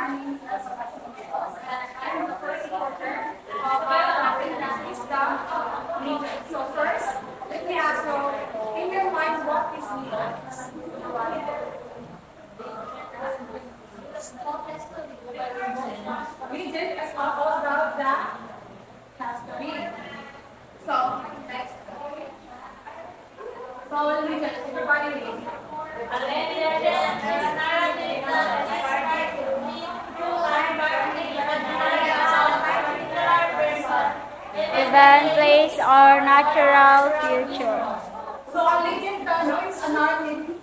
name is I'm the first reporter of Latin Islam region. So first, let me ask you, in your mind, what is Legions? Legion is all about the history. So, next. So, Legion, everybody read. Event, place, or natural feature. So, a legend denotes a narrative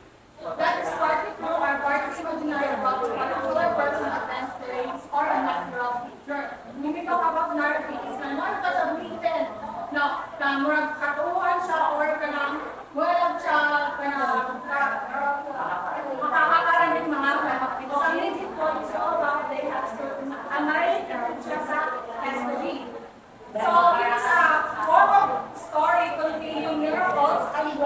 that is particular or imaginary about a particular person, event, place, or a natural feature. When we talk about narrative, it's na not kasabihin. No, na murag katuhan siya or kanang walang siya makakakaran ng mga kapatid. So, ang legend po is all about the history. Ang narrative siya sa history. So, it is a form of story containing miracles and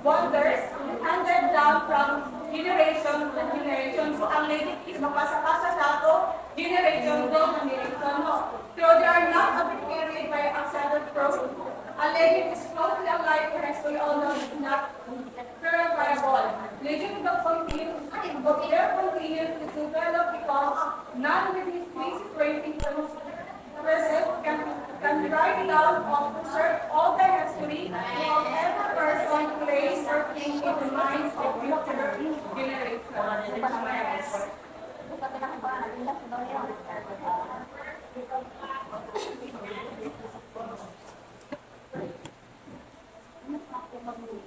wonders handed down from generation to generation. So, ang legend is mapasa-pasa sa ito, generation to generation. So, they are not arbitrated by accepted proof. A legend is closely allied to history, although it's not verifiable. Legend will continue to develop because none of these basic rating present can write down or preserve all the history of every person, place, or thing in the minds of future generations.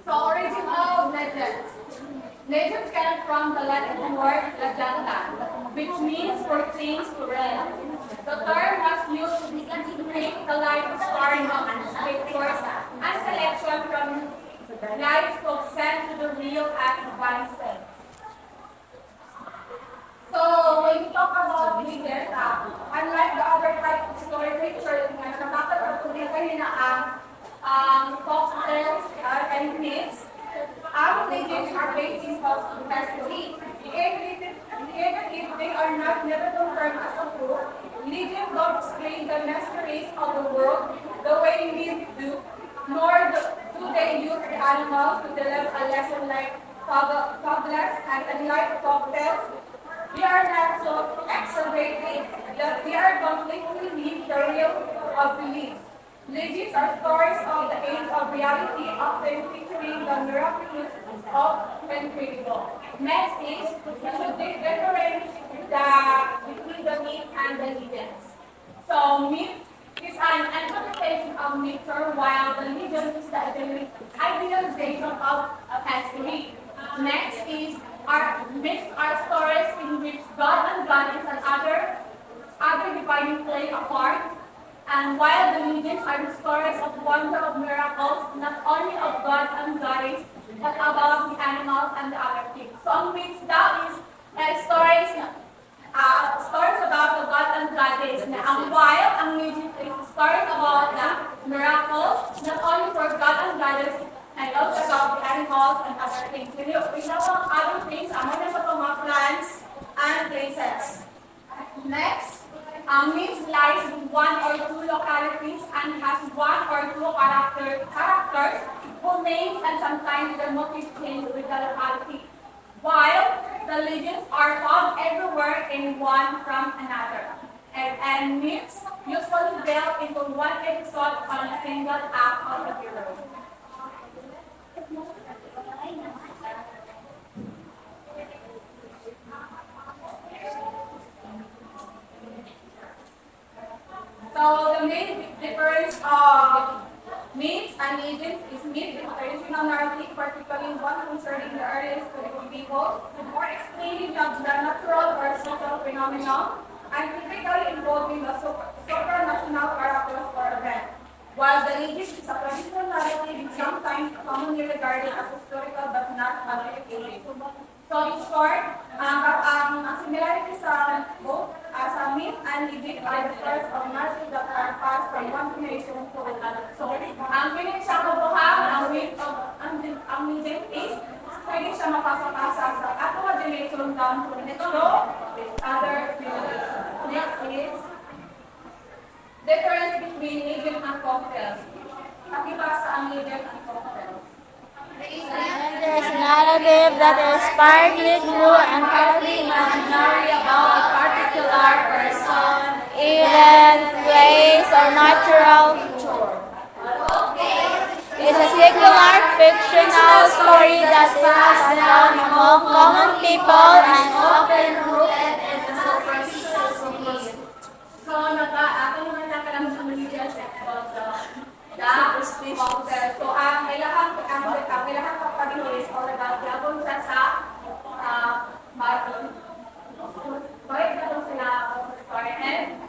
So, origin of legends. Legends came from the Latin word legenda, which means for things to read. The term was used to demonstrate the life story of scriptures and selection from lives to sent to the real act of oneself. So, when we talk about legends, unlike the other type of story picture, na nakakatapunin kanina ang folk tales and myths, our legends are based in false history. Even if they are not never confirmed as a proof, legends don't explain the mysteries of the world the way myths do, nor do they use the animals to deliver a lesson like fables and unlike folk tales. They are not so exaggerated that they are completely leave the real of belief. Legends are stories of the age of reality, often featuring the miraculous of incredible. Next is, we should differentiate between the myth and the legends. So, myth is an interpretation of nature, while the legend is the idealization of history. Next is, myths are stories in which God and goddess and other divine play a part. And while the legends are the stories of wonder of miracles, not only of gods and goddess, but about the animals and the other things. So ang myths daw is stories about the god and goddess. While ang legend is stories about the miracles, not only for god and goddess, and also about the animals and other things. We know other things, among them mga plants and places. Next, myths lies in one or two localities and has one or two characters whose names and sometimes their motifs change with the locality, while the legends are found everywhere in one from another. And myths usually built into one episode on a single act of the hero. So the main difference of myths and legends is myth is traditional narrative, particularly one concerning the earliest political people, or explaining the natural or social phenomenon, and typically involving the supranational characters or event. While the legend is a traditional narrative, sometimes commonly regarded as historical but not authenticated. So in short, ang similarity sa both sa myth and legend are the stories of narrative that are passed from one generation to another. So ang pinig siya kabuhang, ang myth of ang legend is pwede siya mapasa-pasa sa ato generation from down to the next row. Other next is difference between agent and cocktails. Pakibasa ang agent and cocktails. There is a narrative that is partly true and partly imaginary about a particular person, event, place, or natural feature. It is a secular fictional story that passes down among common people and often rooted in the superstitious belief. So, ako naman nakalang sa media about the superstition. So, ang kailangan kapag-is all about labon siya sa Bible. Correct na lang sila story. And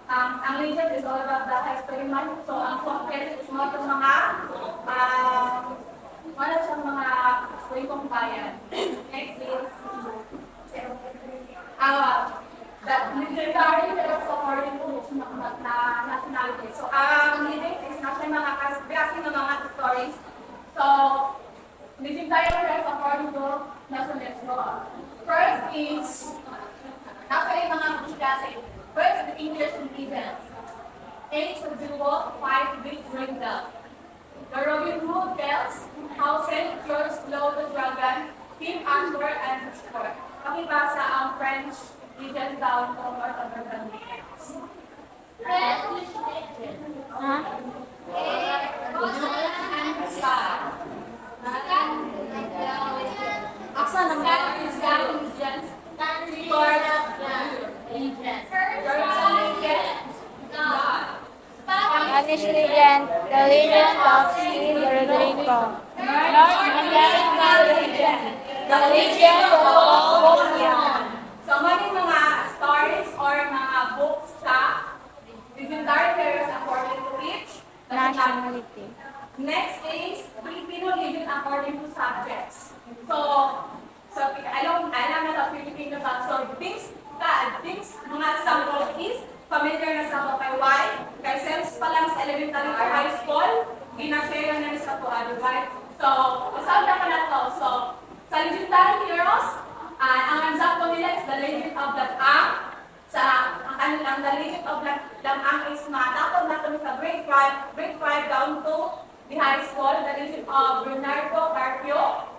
ang legend is all about the history man. So, ang cocktail is mga itong mga wala siyang mga kwentong bayan. Next is the literary pero according to na nationality. So, ang legend is nasa mga kasi ng mga stories. So, legendary pero according to nationality. First is nasa yung mga kasi. First, the English legend. Eight, the duo, five, big Brindle. The Robin Hood tells how St. George slew the dragon, King Arthur, and his court. Pakibasa ang French legend down to North American legends. French legend. Huh? Aksa naman is that legend. Spanish legend, the legend of St. Rodrigo. North American legend, the legend of Ocean. So, maraming mga stories or mga books sa legendary heroes according to each Nationality. Next is Filipino legend according to subjects. So alam na sa Filipino ba? So, things, mga sample is familiar na sa kay Y. Kay sense pa lang sa elementary to high school, ginashare na sa tuwa, right? So, usap na pa na to. So, sa legendary heroes, ang example nila is the legend of Lam-ang. Ang kanilang the legend of Lam-ang is matapos na kami sa grade 5 down to the high school, the legend of Bernardo Carpio.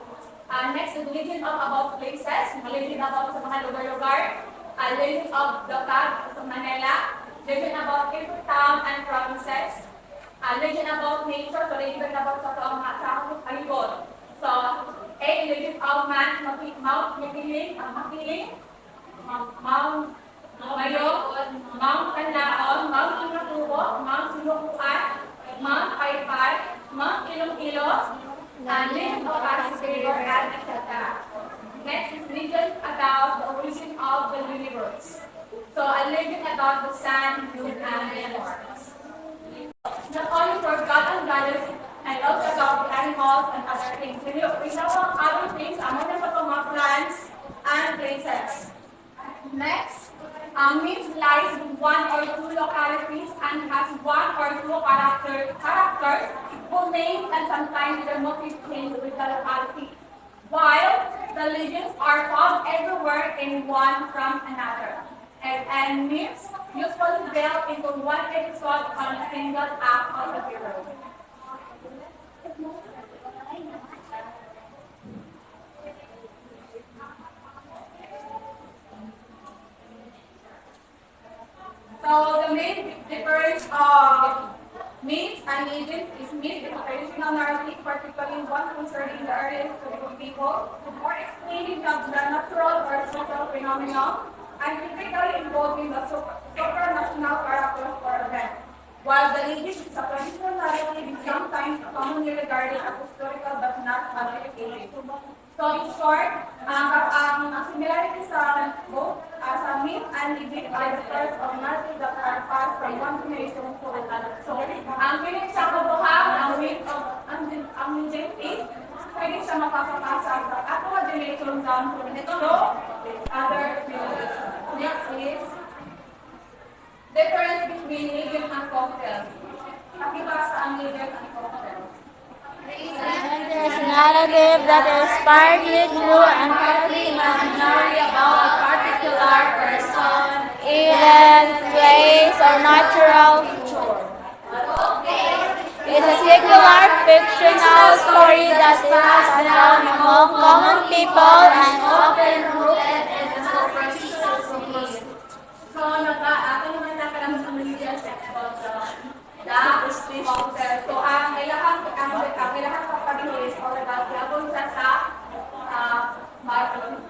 Next, the legend of about places, legend about sa mga lugar-lugar, legend of the Cag sa Manila, legend about different town and provinces, legend about nature, so legend about sa mga ayun. So, A, legend of Mount Makiling, Mount Mayong, Mount Canlaon, Mount Inatubo, Mount Sinukuan, Mount Paypay, Mount Ilong-Ilo, legend of Pasig-River, and etc. Next is legend about the origin of the universe. So, a legend about the sun, moon, and the stars. Not only for God and goddess, and also about the animals and other things. We know other things, among them mga plants and places. Next, means lies in one or two localities and has one or two characters whose names and sometimes their motifs change with the locality. While the legends are found everywhere in one from another. And myths usually built into one episode on a single act of the hero. So the main difference of myths and legends is myth is a traditional narrative, particularly one concerning the earliest people, or explaining the natural or social phenomenon, and typically involving the supranational characters or events. While the legend is a traditional narrative, is sometimes commonly regarded as historical but not authenticated. So in short, ang similarity sa both as a myth and legend are the stories of narrative that are passed from one generation to another. So ang pinig sa kabuhang, ang myth of ang legend is pwede siya mapapapasa sa ako generation down to the next row, other generation. Next is difference between legend and cocktail. Pakibasa ang legend and cocktail. There is a narrative that is partly true and partly imaginary event, place, or natural feature. It's a secular fictional story that is passed down among common people and often rooted in the superstitious belief. So, ako naman nakalang sa Malaysia textbook. So, ang kailangan kapag-ino is all about labon siya sa Bible.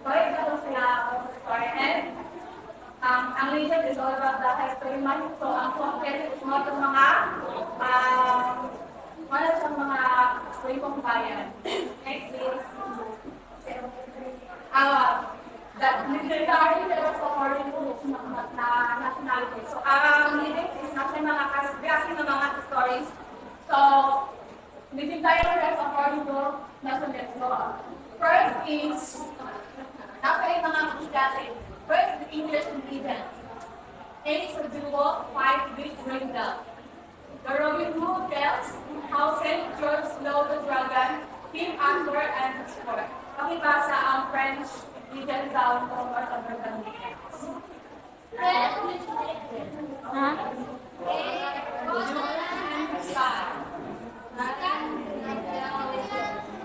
Sorry, ito sila and ang legend is all about the history man. So, ang content is mga itong mga mga stripong bayan. Next is that military pero sa foreign na nationality. So, ang living is natin mga kasi ng mga stories. So, living tayo rin sa foreign to nationality. So, first is nasa yung mga kasi. First, the English legend. A is a duo, 5 big ringdove. The Robin Hood tells how St. George slew the dragon, King Arthur, and his court. Pakibasa ang French legend down from North American legends. Huh?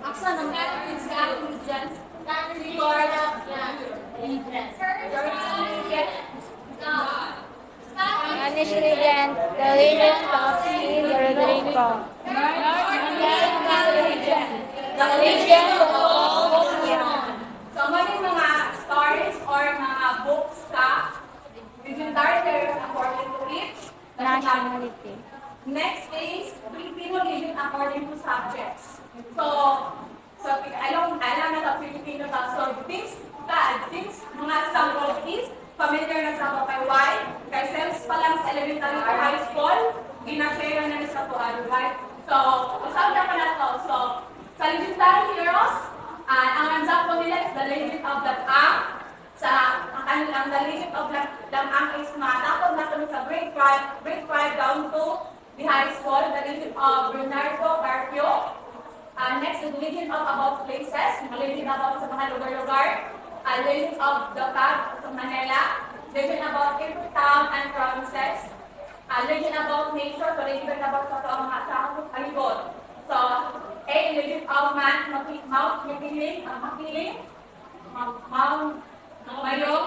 Aksa ng legends, Lord of Legends. Spanish legend, the legend of King Rodrigo. The legend of Old Leon. So, maling mga stories or mga books sa legendary characters according to each Nationality. Next is Filipino legend according to subjects. So alam na sa Filipino ba? So, things mga sample is familiar na sa kay why? Kay SEMS pa lang sa elementary or high school, ginashare na sa tuwan, right? So, usap na pa na to. So, sa legendary heroes, ang example nila is the legend of Datang. Ang the legend of Datang is matapos na kami sa grade 5 down to the high school, the legend of Bernardo Carpio. Next is the legend of about places, the legend about sa mga lugar-lugar. Legend of the Pag sa Manila. Legend about every town and provinces. Legend about nature, so legend about sa mga palibot. So, A, legend of Mount Makiling, Mount Mayong,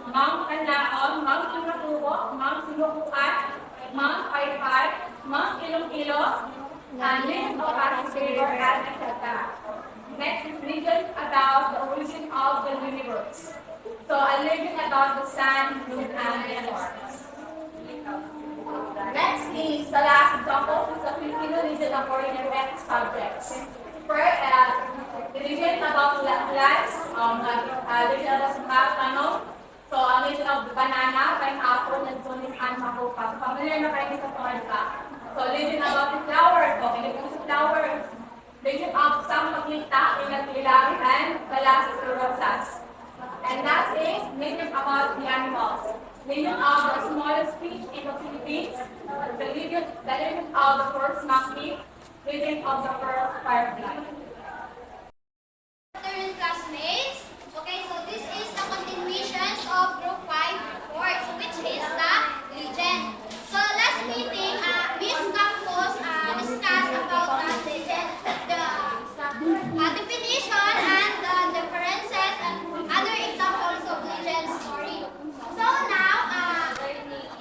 Mount Kanlaon, Mount Pinatubo, Mount Sinukuan, Mount Paypay, Mount Ilong-Ilo, and legend of River, and etc. Next is legend about the origin of the universe. So, a legend about the sun, moon, and the stars. Next is the last example is the Filipino legend according to next subjects. First, the legend about lands, legend about Sumatano. So, ang legend of the banana, pineapple, and tunis, and makupas. Familiar na kayo sa tuwan. So, legend about the flowers. So, legend of flowers. Legend of Sang Paglita, Ingat-Ilawi, and Balas Rosas. And that is legend about the animals. Legend of the smallest fish in the Philippines. The legend of the first monkey. Legend of the first firefly. Afternoon, classmates. Okay, so this is the continuation of Group 5 course, which is the legend. So last meeting, Miss Campos discussed about the legend, the definition and the differences and other examples of legend story. So now,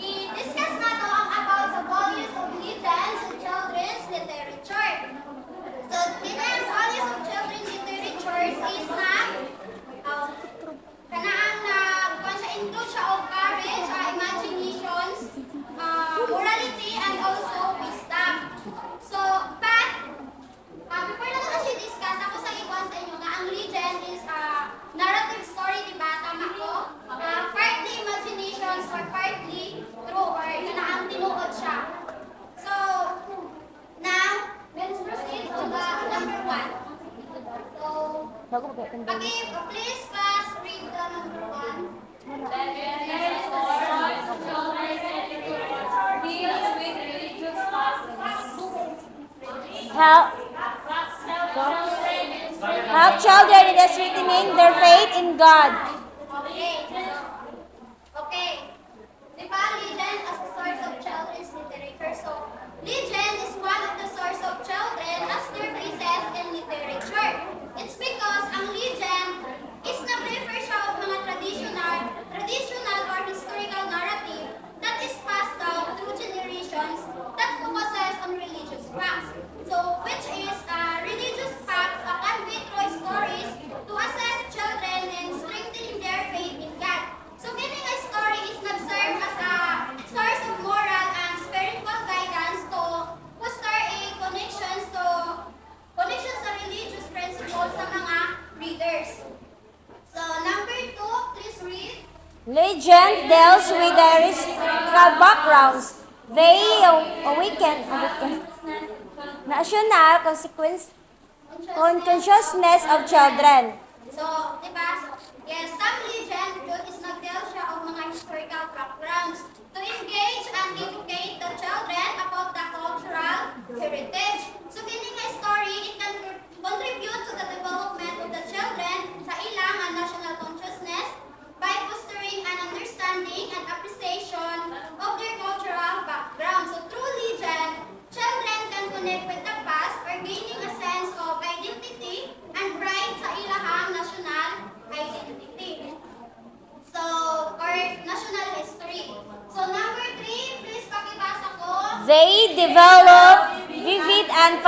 i-discuss na to about the values of legends in children's literature. So, the values of children's literature is na kanaan na kung siya include siya of courage, imaginations, morality, and also wisdom. So, but before na siya discuss, ako sa iwan sa inyo na ang legend is narrative story, diba? Tama ko? Partly imaginations or partly true or kanaang tinuod siya. So, now, let's proceed to the number 1. So, please class read the number 1. Help children in strengthening their faith in God. Okay. Okay. Di ba, legend as a source of children's literature? So, legend is one of the source of children as their places in literature. It's because ang legend is nag-refer siya of mga traditional or historical narrative that is passed down through generations that focuses on religious facts. So, which is religious facts convey through stories to assess children and strengthening their faith in God. So, meaning a story is nag-serve as a source of moral and spiritual guidance to foster a connections sa religious principles sa mga readers. So, number 2, please read. Legend deals with their historical backgrounds. They awaken national consciousness of children. So, di ba? Yes, some legend yun is nag-tell siya of mga historical backgrounds to engage and educate the children about the cultural heritage. So, kini nga story, it can contribute to the development of the children sa ilang national consciousness by fostering an understanding and appreciation of their cultural background. So, through legend, children can connect with the past or gaining a sense of identity and pride sa ilahang national identity. So, or national history. So, number 3, please pakibasa ko. They develop vivid and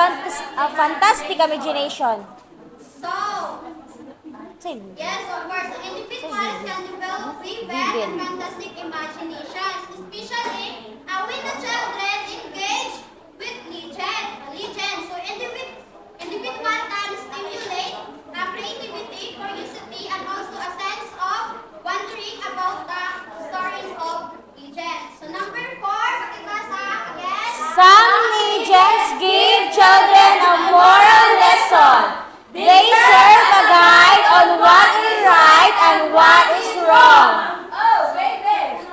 fantastic imagination. So, Same. yes, of course, individuals can develop vivid and fantastic imaginations, especially when the children engage with legend. So, individual can stimulate creativity, curiosity, and also a sense of wondering about the stories of legend. So, number 4, pakibasa again. Some legends give children a moral lesson. They serve a guide on what is right and what is wrong. Oh, baby!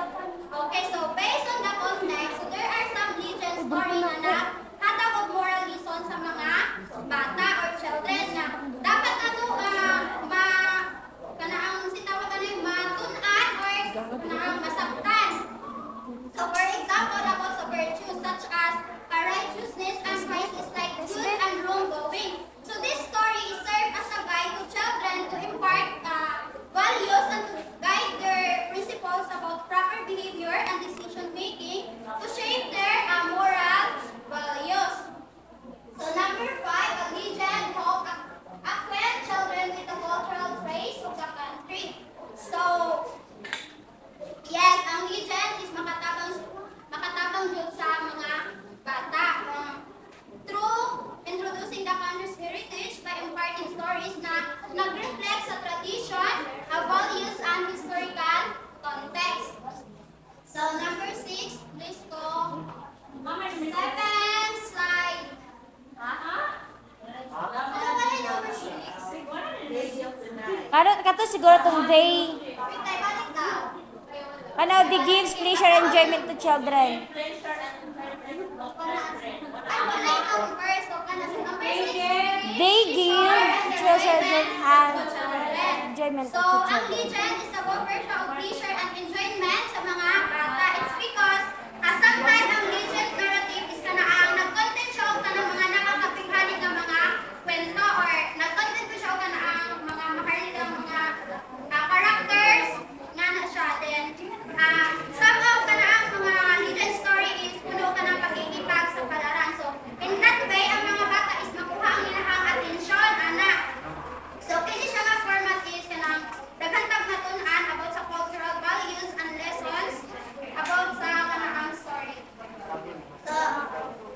Okay, so based on the context, so there are some legend story na naghatag og moral lesson sa mga bata or children na dapat ato kanaang sitawag ano yung matun-an or kanaang masabtan. So for example, about sa virtues such as righteousness and vice is like good and wrongdoing. So this story is served as a guide to children to impart values and to guide their principles about proper behavior and decision making to shape their moral values. So number 5, a legend help acquaint children with the cultural traits of the country. So yes, ang legend is makatabang jud sa mga bata through introducing the country's heritage by imparting stories na nag-reflect sa tradition, values, and historical context. So, number 6, please go. 7 slide. Ano ba yung number 6? Kato siguro tong they, Wait, tayo balik daw. they gives pleasure and enjoyment to children. Ay, wala yung verse. So, kana sa number 6. They give children and enjoyment So, to ang children. legend is about version of pleasure and enjoyment sa mga bata. It's because sometimes ang legend narrative is kanaang nag-content siya og kanang mga nakakapighani nga mga kwento or nag-content ko siya og kanaang mga maharlik nga mga characters nga na siya. Then, somehow kanaang mga legend story is puno ka ng pagkikipag sa palaran. So, in that way, ang mga bata is makuha ang ilahang atensyon, anak. So, kini siya nga format is kanang daghantag natun-an about sa cultural values and lessons about sa kanaang story. So,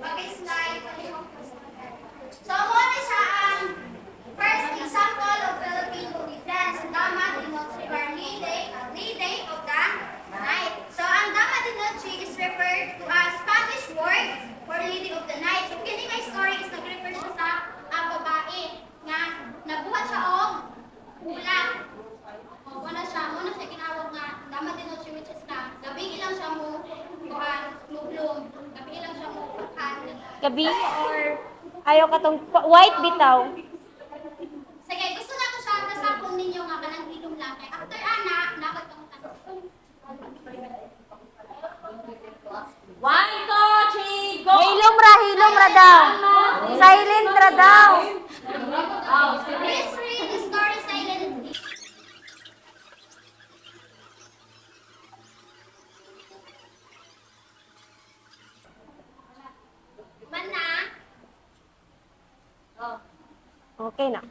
pag-slide. So, muna siya ang first example of Filipino legends. Dama de Noche or Day of the Night. So, ang Dama de Noche is referred to as Spanish word for Lady of the Night. So, kini nga story is nag-refer siya sa babae nga nabuhat siya og ulam. Muna siya ginawag nga Dama de Noche, which is na gabi lang siya mo bloom. Gabi lang siya mo Gabi or ayaw katong white bitaw. Sige, gusto na ko siya nasapon ninyo nga kanang ilong lang. Kaya after ana, nakot kong 1, 2, 3, go! Hilom ra daw. Silent ra daw. Please read the story silently. Mana? Okay na.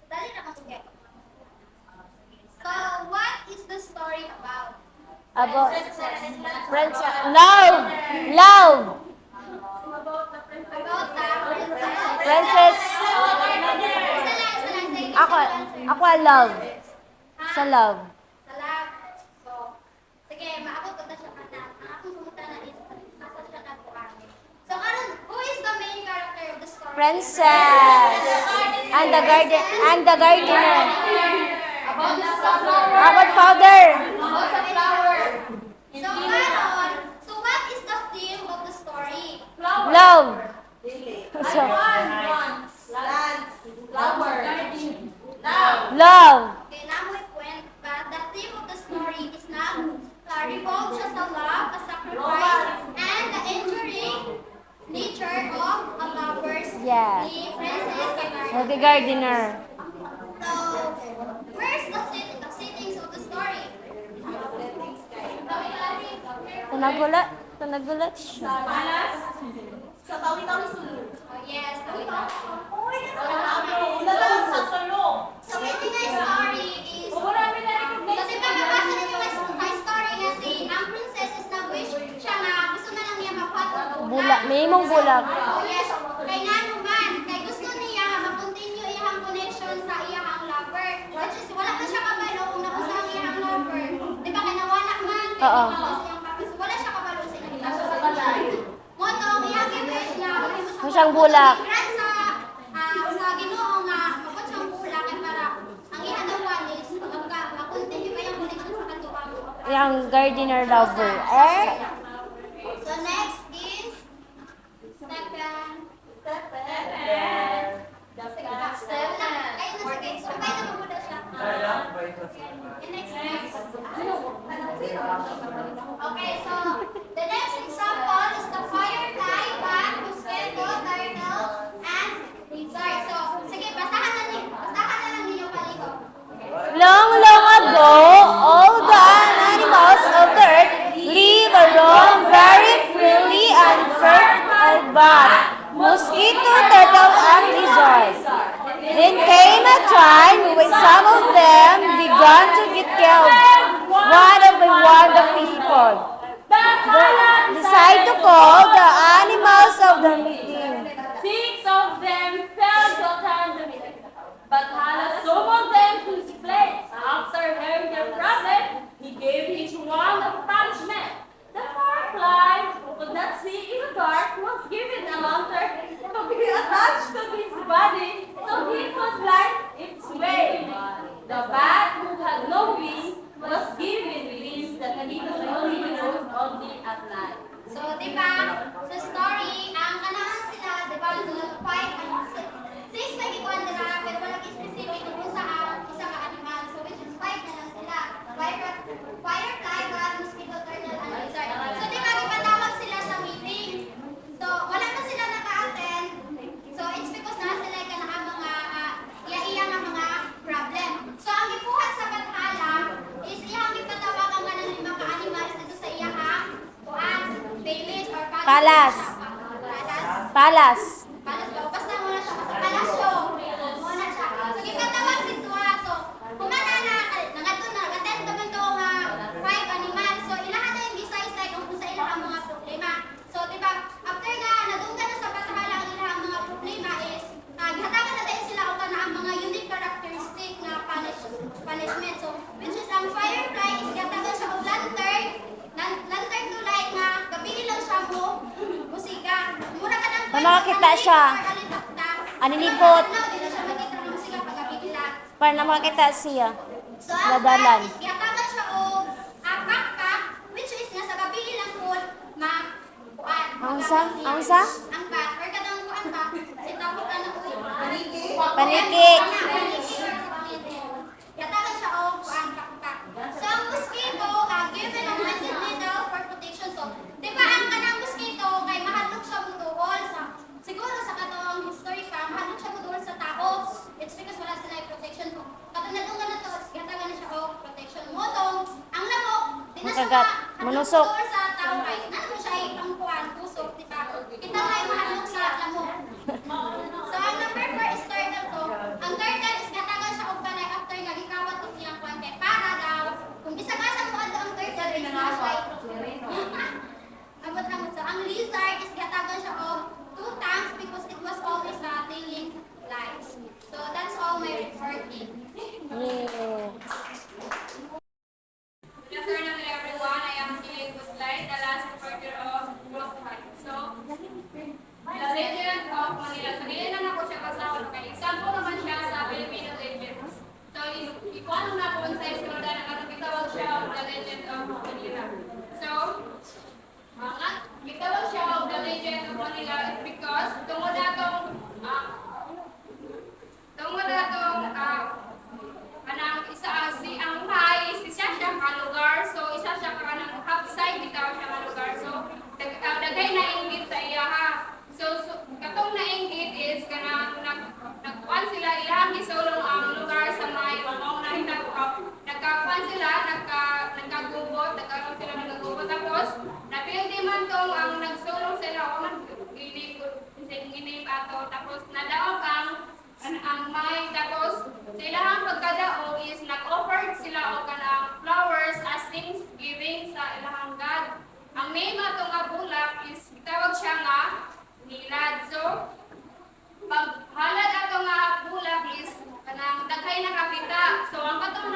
Dali na kasi. So, what is the story about? About friends. Love. Love. About the princess. Princess. Isa lang, say it. Ako love. Sa love. Salam. So, sige, maabot ko na siya ka na. Ang akong sumunta na is, nasa siya na buwan. So, who is the main character of the story? Princess. And the gardener. About the flower. About father. About the flower. So, karon, so what is the theme of the story? Love. So, love. Okay, namoy point, but the theme of the story is not revolves siya sa love, a sacrifice, and the enduring nature of a lover's Yeah. the princess And the gardener. So, where's the settings of the story? Nagulat siya. Sa tawi-tawi sulod. Oh, yes. So, ito na yung story is... So, di ba mabasa ninyo may story nga si ang princess is nag-wish siya nga gusto na lang niya mapatulog. Bulak. May imong bulak. Oh, yes. Kay nga naman, kay gusto niya ma-continue iyang connection sa iyang lover. Which is, wala na siya kabalo kung nakusa ang iyang lover. Di ba, kay nawala man, kay Oo. nawala sa iyang papis. Wala siya kabalo sa iyang lover. Moto, ang iyang wish niya, Kung siyang bulak. Sa Ginoo nga, mabot siyang bulak kay para ang iyang nawan is ma-continue pa yung connection sa katuwang. Yung gardener lover. Eh? So next is Stephen. Ayun na sige. So kaya na muna siya. And next. Okay, so the next example is the firefly, bat, mosquito, turtle, and lizard. So sige, basahan na lang ninyo paliko. Long, long ago, all the animals of the earth live around very freely and fertile but mosquito, turtle, and lizard. Then came a time when some of them began to get killed, one by one the people. Decide to call the animals of the meeting. 6 of them fell to attend the meeting, but Hannah summoned them to his place. After hearing their problem, he gave each one a punishment. The firefly, who could not see in the dark, was given a lantern to be attached to his body so he could light its way. The bat, who had no wings, was given wings that he could only use only at night. So, di ba, sa story, ang kanahan sila, di ba, five, six na ikuan nila, pero walang specific kung saan isa ka animal. So, which is five na lang sila. Firefly, bat, mosquito, turtle, and lizard. So, di ba, ipatawag sila sa meeting. So, wala na sila naka-attend. So, it's because na sila ka na ang mga, iya nga mga problem. So, ang ipuhat sa Bathala is iyang ipatawag ang ganang lima ka-animals dito sa iyang village or Palas. Palas. Palas. Palas ba? Basta muna siya. Basta palasyo. Muna siya. So, ipatawag si Tuha. So, kumana na, nag-attend naman to nga 5 animals. So, ilahan na yung isa-isa kung sa ilang mga problema. So, diba, after na, nadunggan na sa Bathala ang ilang mga problema is, gihatagan na din sila o na ang mga unique characteristic na punishment. So, which is ang firefly is gihatagan siya og lantern to light nga gabi lang siya mo musika. Mura ka nang Makakita siya. Anilipot. Di na siya makita ng musika pag gabi lang. Para na makita siya. So, ang Dadalan. is gihatagan siya og kakak, which is nga sa gabi lang po kuan. Ang sa? Ang bat. Or kanang kuan ba? Itawag ka na uy. Paniki. Yatagan siya o kuan kakak. So, ang mosquito Makagat. Manusok. Ang sa tao ay, ano siya ay pangkuhan, tusok, di ba? Kita nga yung mahalok sa lamok. So, ang number 4 is turtle to. Ang turtle is katagal siya og balay after nga gikawat og iyang kwante. Para daw, kung bisag-asa mo adto ang turtle is na siya. Nabot-nabot. So, ang lizard is katagal siya og 2 times because it was always telling lies. So, that's all my reporting. Yeah. Good afternoon everyone. I am Celine Buslay, the last reporter of Group 5. So, the legend of Manila. So, dili lang ako siya kasawat kay example naman siya sa Filipino legends. So, ikuan na po sa istorya na katawag siya of the legend of Manila. So, gitawag siya of the legend of Manila because tungod atong kanang isa si ang Mai isa siya ka lugar, so isa siya ka kanang upside bitaw siya ka lugar, so dagay na inggit sa iya ha. So katong nainggit is kanang nagkuan sila ilang gisulong ang lugar sa Mai, mao na nagkakuan sila, nagkagubot, nagkaroon sila nagkagubot, tapos napildi man tong ang nagsulong sila o man ginim ato, tapos nadaog ang Mai, tapos sila ang pagkadaog is nag-offered sila og kanang flowers as thanksgiving sa ilahang God. Ang name ato nga bulak is tawag siya nga nilad. So pag halad ato nga bulak is kanang daghay nakakita. So ang katong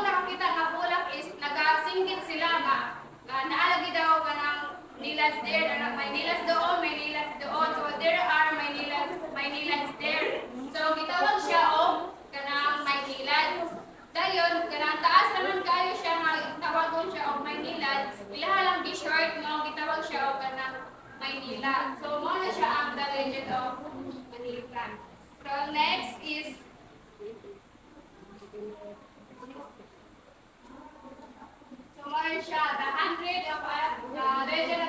nakakita nga bulak is nagasinggit sila nga naalagi daw kanang nilads there, may nilads doon, may nilads doon. So there are may nilads there. So gitawag siya og kanang may nilads. Dayon kanang taas naman kayo siya nga tawagon siya og may nilads. Ilaha lang di short mo gitawag siya og kanang may nila. So mo na siya ang the legend of Manila. So next is so mo na siya the legend of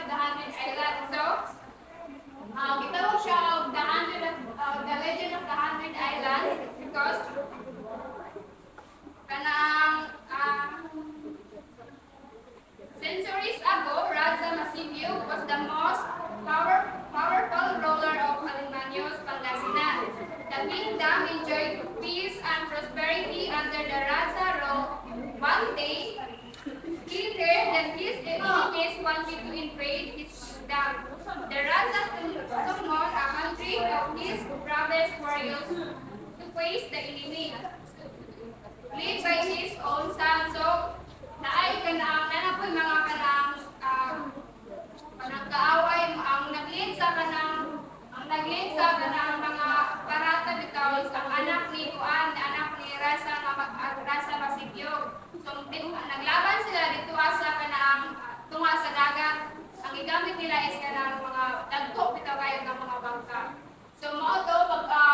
the 100 islands. So gitawag siya og the legend of the 100 islands because kanang centuries ago, Raja Masibio was the most powerful ruler of Alimanños, Pangasinan. The kingdom enjoyed peace and prosperity under the Raja rule. One day, he heard that his enemies wanted to invade his kingdom. The Raja summoned 100 of his bravest warriors to face the enemy, led by his own son. So, naay kanang nanapoy mga kanang kaaway ang naglid sa kanang mga parata bitaw ang anak ni Juan, anak ni Rasa Masibyo. So, naglaban sila dito sa kanang tunga sa dagat. Ang igamit nila is kanang mga dagko bitaw kayo ng mga bangka. So mao to pagka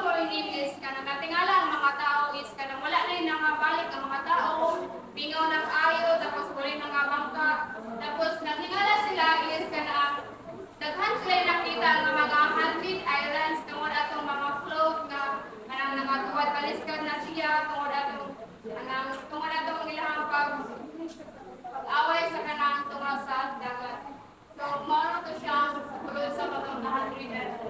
morning is kanang natingala ang mga tao is kanang wala na yung nangabalik ang mga tao, bingaw ng ayo, tapos wala mga bangka, tapos natingala sila is kanang daghan sila yung nakita ng mga 100 islands tungod atong mga float nga kanang nangatuwad paliskad na siya tungod atong ilang pag-away sa kanang tungod sa dagat. So mao to siya sa mga 100 islands.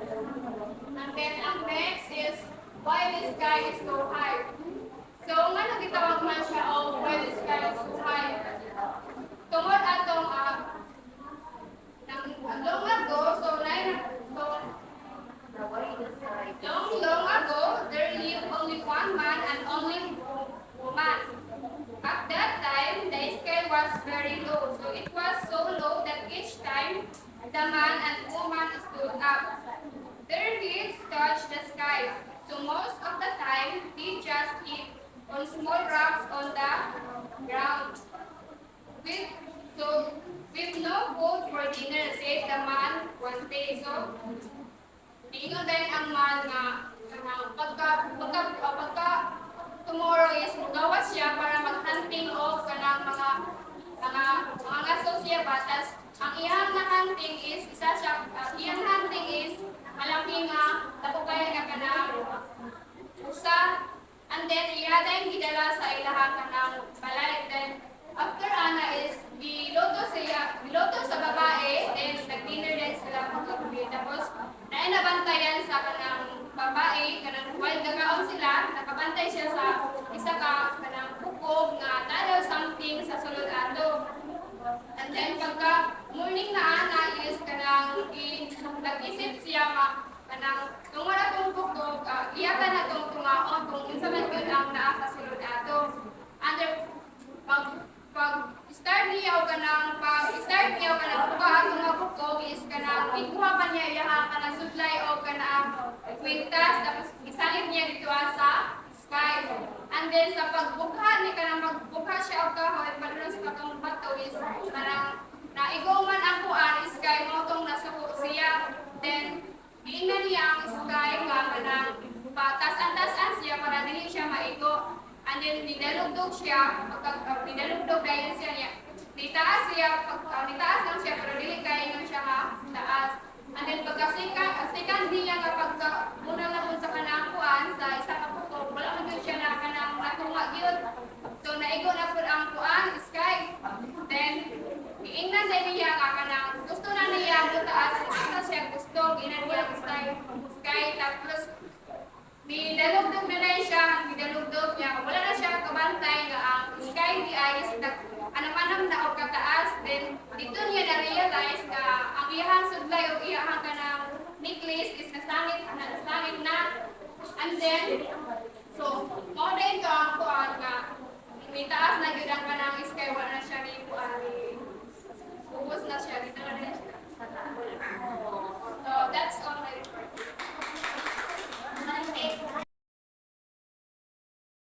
And then ang next is why the sky is so high. So nga nagitawag man siya o why the sky is so high. Tungod atong long ago, long ago, there lived only one man and only woman. At that time, the sky was very low. So it was so low that each time the man and woman stood up, their heads touched the sky. So most of the time, they just eat on small rocks on the ground. With no food for dinner, said the man one day. So, tingin din ang man nga pagka tomorrow is magawas siya para mag-hunting of kanang mga sosya batas. Ang iyang na hunting is malaki nga dako kaya nga kanang usa, and then iya din gidala sa ilaha kanang balay. Then after ana is biloto sa babae, then nag-dinner din sila pagkabi. Tapos nainabantayan sa kanang babae, kanang while nagaon sila, nakabantay siya sa isa ka kanang bukog nga dalaw something sa sulod ato. And then pagka morning na ana is kanang nag-isip siya nga kanang kung wala tong bukog, iyakan na tong tungaon kung unsa man gyud ang naa sa sulod ato. And then pag-start niya o kanang buka ang mga bukog is kanang ikuha pa niya iyaha kanang supply o kanang kwintas tapos isalin niya dito sa sky. And then sa pagbuka ni kanang magbuka siya og kahoy padulong sa katong bato is kanang naigo man ang kuan sky mo tong nasuko siya. Then giingnan niya ang sky nga kanang patas-tasan siya para dili siya maigo. And then nidalugdog siya, nidalugdog dahil siya niya. Nitaas lang siya pero dili kaya nga siya nga taas. And then second niya nga pagka muna na po sa kanang kuan sa isa ka bukog, wala man gyud siya na kanang natunga gyud. So naigo na pud ang kuan sky. Then giingnan sa niya nga kanang gusto na niya mutaas kung asa siya gusto ginan niya sky tapos nidalugdog na lang siya, nidalugdog niya. Wala na siya kabantay nga ang sky di ay anamanam na og kataas. Then dito niya na-realize nga ang iyahang sudlay o iyahang kanang necklace is nasangit na. And then